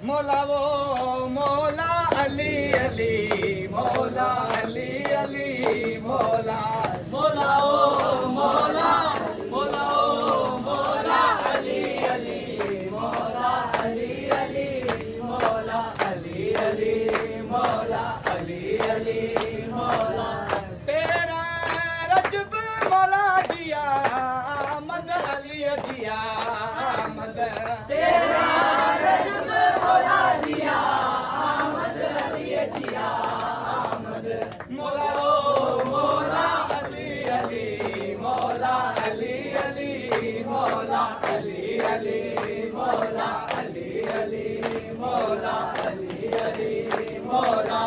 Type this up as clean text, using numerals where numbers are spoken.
मौला वो मौला अली अली मौला अली अली मौला मौला ओ मौला मौला ओ मौला अली अली मौला अली अली मौला अली अली मौला अली अली मौला तेरा रजब मौला दिया मद अली दिया मद तेरा रजब मौला दिया आमद अली दिया आमद मौला ओ मौला अली अली मौला अली अली मौला अली अली मौला अली अली मौला अली अली मौला